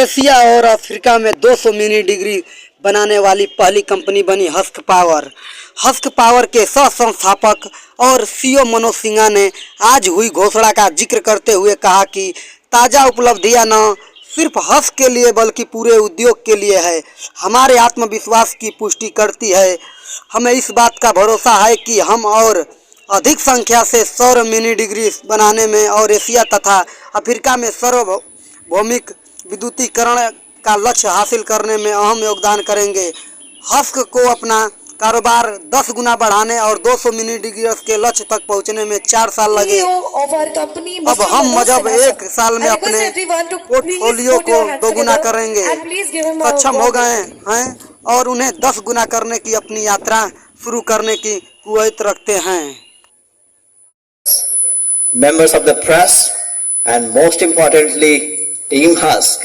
Asia और Africa में 200 mini degree बनाने वाली पहली कंपनी बनी हस्क पावर। हस्क पावर के सह संस्थापक और सीईओ मनोज सिन्हा ने आज हुई घोषणा का जिक्र करते हुए कहा कि ताज़ा उपलब्धियां न सिर्फ हस्क के लिए बल्कि पूरे उद्योग के लिए है। हमारे आत्मविश्वास की पुष्टि करती है। हमें इस बात का भरोसा है कि हम और अधिक संख्या से सौर मिनी डिग्री बनाने में और एशिया तथा अफ्रीका में सार्वभौमिक विद्युतीकरण का लक्ष्य हासिल करने में अहम योगदान करेंगे। हस्क को अपना कारोबार 10 गुना बढ़ाने और 200 मिनी डिग्री के लक्ष्य तक पहुंचने में 4 साल लगे। अब हम मजब 1 साल में अपने पोर्टफोलियो को 2 गुना करेंगे सक्षम हो गए हैं और उन्हें 10 गुना करने की अपनी यात्रा शुरू करने की कुवैत रखते हैं। Members of the press and most importantly Team Husk.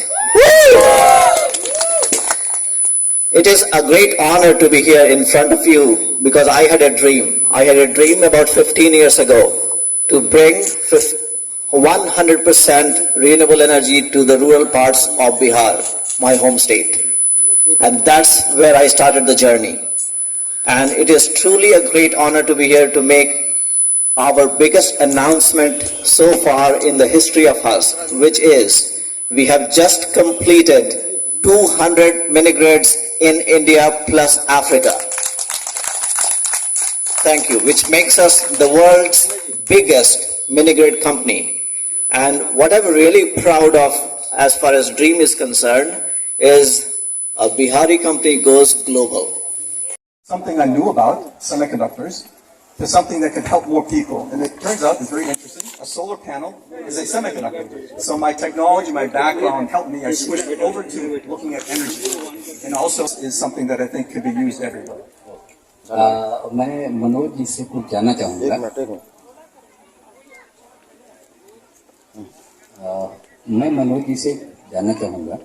It is a great honor to be here in front of you because I had a dream. I had a dream about 15 years ago to bring 100% renewable energy to the rural parts of Bihar, my home state. And that's where I started the journey. And it is truly a great honor to be here to make our biggest announcement so far in the history of Husk, which is we have just completed 200 mini-grids in India plus Africa. Thank you, which makes us the world's biggest mini-grid company. And what I'm really proud of as far as Dream is concerned is a Bihari company goes global. Something I knew about semiconductors to something that could help more people. And it turns out it's very interesting. A solar panel is a semiconductor. So my technology, my background helped me. I switched over to looking at energy. And also is something that I think could be used everywhere. मैं मनोज जी से कुछ जानना चाहूँगा। मैं मनोज जी से जानना चाहूँगा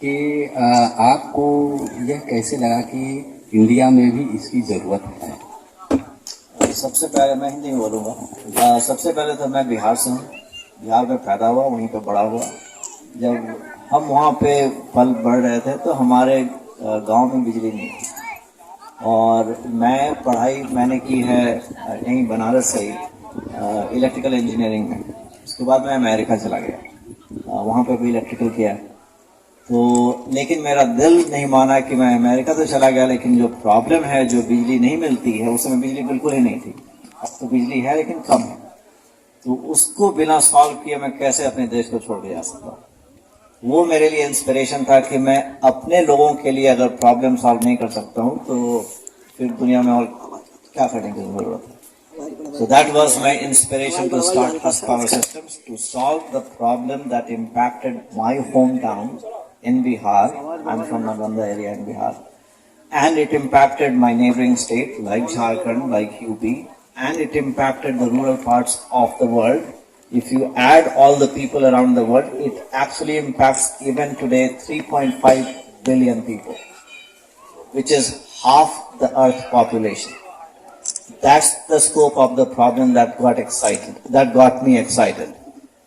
कि आपको यह कैसे लगा कि इंडिया में भी इसकी ज़रूरत है? सबसे पहले मैं हिंदी में बोलूँगा। सबसे पहले तो मैं बिहार से हूँ। बिहार में पैदा हुआ, वहीं पे बड़ा हुआ। जब हम वहाँ पे पल बढ़ रहे थे तो हमारे गांव में बिजली नहीं थी और पढ़ाई मैंने की है यहीं बनारस से ही इलेक्ट्रिकल इंजीनियरिंग में। उसके बाद मैं अमेरिका चला गया, वहाँ पे भी इलेक्ट्रिकल किया। तो लेकिन मेरा दिल नहीं माना कि मैं अमेरिका तो चला गया, लेकिन जो प्रॉब्लम है, जो बिजली नहीं मिलती है, उस समय बिजली बिल्कुल ही नहीं थी। अब तो बिजली है लेकिन कम है, तो उसको बिना सॉल्व किए मैं कैसे अपने देश को छोड़ के जा सकता हूँ। वो मेरे लिए इंस्पिरेशन था कि मैं अपने लोगों के लिए अगर प्रॉब्लम सॉल्व नहीं कर सकता हूँ तो फिर दुनिया में और क्या करने की जरूरत है। So that was my inspiration to start Husk Power Systems, to solve the problem that impacted my hometown in Bihar. I'm from Nalanda area in Bihar. And it impacted my neighboring state like Jharkhand, like UP, and it impacted the rural parts of the world. If you add all the people around the world, it actually impacts even today 3.5 billion people, which is half the Earth population. That's the scope of the problem that got me excited.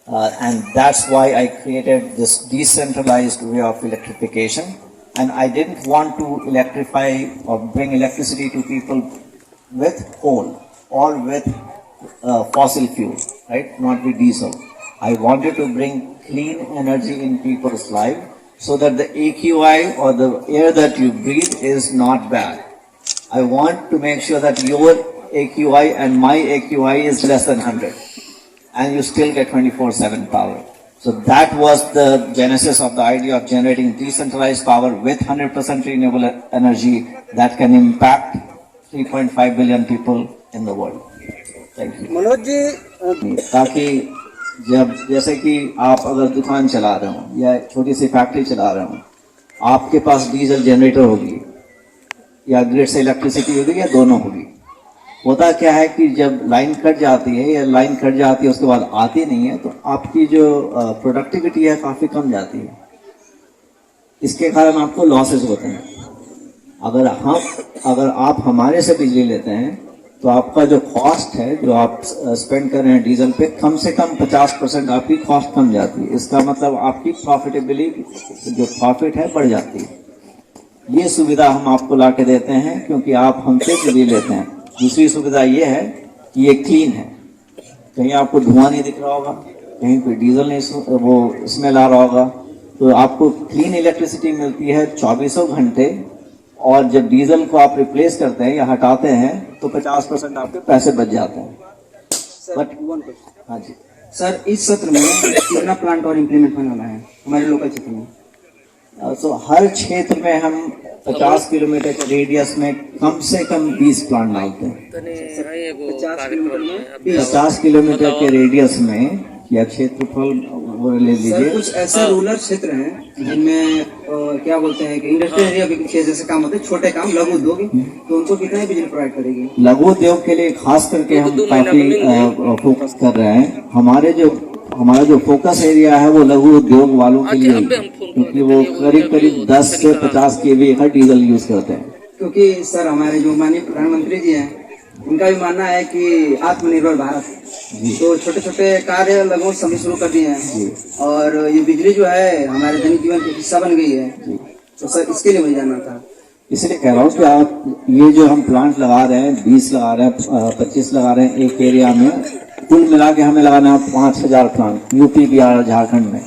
And that's why I created this decentralized way of electrification. And I didn't want to electrify or bring electricity to people with coal or with fossil fuel, right? Not with diesel. I wanted to bring clean energy in people's life so that the AQI or the air that you breathe is not bad. I want to make sure that your AQI and my AQI is less than 100 and you still get 24/7 power. So that was the genesis of the idea of generating decentralized power with 100% renewable energy that can impact 3.5 billion people in the world. Thank you. Manoj ji, ताकि जब जैसे कि आप अगर दुकान चला रहे हो या छोटी सी फैक्ट्री चला रहे हो, आपके पास डीजल जनरेटर होगी या ग्रिड से इलेक्ट्रिसिटी होगी या दोनों होगी। होता क्या है कि जब लाइन कट जाती है या लाइन कट जाती है उसके बाद आती नहीं है तो आपकी जो प्रोडक्टिविटी है काफ़ी कम जाती है। इसके कारण आपको लॉसेस होते हैं। अगर आप हमारे से बिजली लेते हैं तो आपका जो कॉस्ट है जो आप स्पेंड कर रहे हैं डीजल पे, कम से कम 50% आपकी कॉस्ट कम जाती है। इसका मतलब आपकी प्रॉफिटेबिलिटी जो प्रॉफिट है बढ़ जाती है। ये सुविधा हम आपको ला के देते हैं क्योंकि आप हमसे बिजली लेते हैं। दूसरी सुविधा ये है कि ये क्लीन है, कहीं आपको धुआं नहीं दिख रहा होगा, कहीं कोई डीजल नहीं वो स्मेल आ रहा होगा। तो आपको क्लीन इलेक्ट्रिसिटी मिलती है 24 घंटे, और जब डीजल को आप रिप्लेस करते हैं या हटाते हैं तो 50% आपके पैसे बच जाते हैं। बट हाँ जी सर, इस सत्र में कितना प्लांट और इम्प्लीमेंट होने वाला है हमारे लोकल क्षेत्र में? तो हर क्षेत्र में हम 50 किलोमीटर के रेडियस में कम से कम 20 प्लांट डालते हैं। 50 किलोमीटर में 50 किलोमीटर के रेडियस में या क्षेत्रफल वो ले सर, लीजिए। कुछ ऐसे रूरल क्षेत्र हैं जिनमें क्या बोलते हैं कि इंडस्ट्रियल एरिया के जैसे काम होते हैं, छोटे काम, लघु उद्योग, तो उनको कितना बिजली प्रोवाइड करेगी? लघु उद्योग के लिए खास करके हम काफी फोकस कर रहे हैं। हमारा जो फोकस एरिया है वो लघु उद्योग वालों के लिए, क्योंकि वो करीब करीब 10 से 50 केवी का डीजल यूज करते हैं। क्योंकि सर हमारे जो माननीय प्रधानमंत्री जी हैं, उनका भी मानना है कि आत्मनिर्भर भारत, तो छोटे छोटे कार्य लगभग सभी शुरू कर दिए हैं, और ये बिजली जो है हमारे दैनिक जीवन का हिस्सा बन गई है। तो सर इसके लिए मुझे जानना था। इसलिए कह रहा हूँ कि आप ये जो हम प्लांट लगा रहे हैं, 20 लगा रहे हैं, 25 लगा रहे हैं एक एरिया में, कुल मिला के हमें लगाना है 5000 प्लांट यूपी, बिहार, झारखंड में।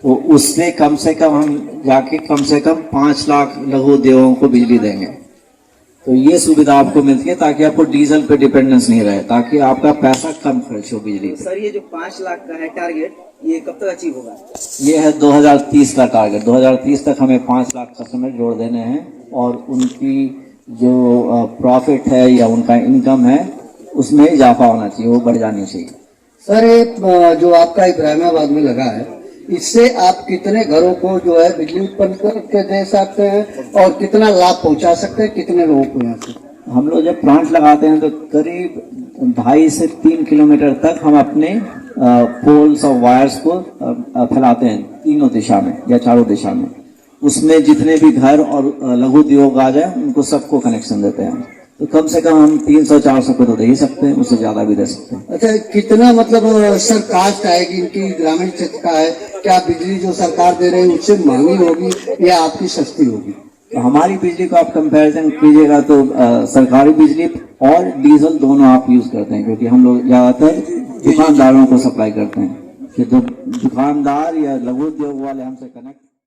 तो उससे कम हम जाके कम से कम 5 लाख लघु उद्योगों को बिजली देंगे। तो ये सुविधा आपको मिलती है ताकि आपको डीजल पे डिपेंडेंस नहीं रहे, ताकि आपका पैसा कम खर्च हो बिजली पे। सर ये जो 5 लाख का है टारगेट, ये कब तक अचीव होगा? ये है 2030 का टारगेट। 2030 तक हमें 5 लाख कस्टमर जोड़ देने हैं, और उनकी जो प्रॉफिट है या उनका इनकम है उसमें इजाफा होना चाहिए, वो बढ़ जानी चाहिए। सर, ये जो आपका इब्राहिमाबाद में लगा है, इससे आप कितने घरों को जो है बिजली उत्पन्न करके दे सकते हैं और कितना लाभ पहुंचा सकते हैं, कितने लोगों को यहाँ से? हम लोग जब प्लांट लगाते हैं तो करीब 2.5 से 3 किलोमीटर तक हम अपने पोल्स और वायर्स को फैलाते हैं, तीनों दिशा में या चारों दिशा में। उसमें जितने भी घर और लघु उद्योग आ जाए उनको सबको कनेक्शन देते हैं। तो कम से कम हम 300-400 को तो दे ही सकते हैं, उससे ज्यादा भी दे सकते हैं। अच्छा, कितना मतलब सर कास्ट आएगी इनकी, ग्रामीण क्षेत्र का है, क्या बिजली जो सरकार दे रही है उससे महंगी होगी या आपकी सस्ती होगी? तो हमारी बिजली को आप कंपैरिजन कीजिएगा तो सरकारी बिजली और डीजल दोनों आप यूज करते हैं, क्योंकि हम लोग ज्यादातर दुकानदारों को सप्लाई करते हैं कि दुकानदार या लघु उद्योग वाले हमसे कनेक्ट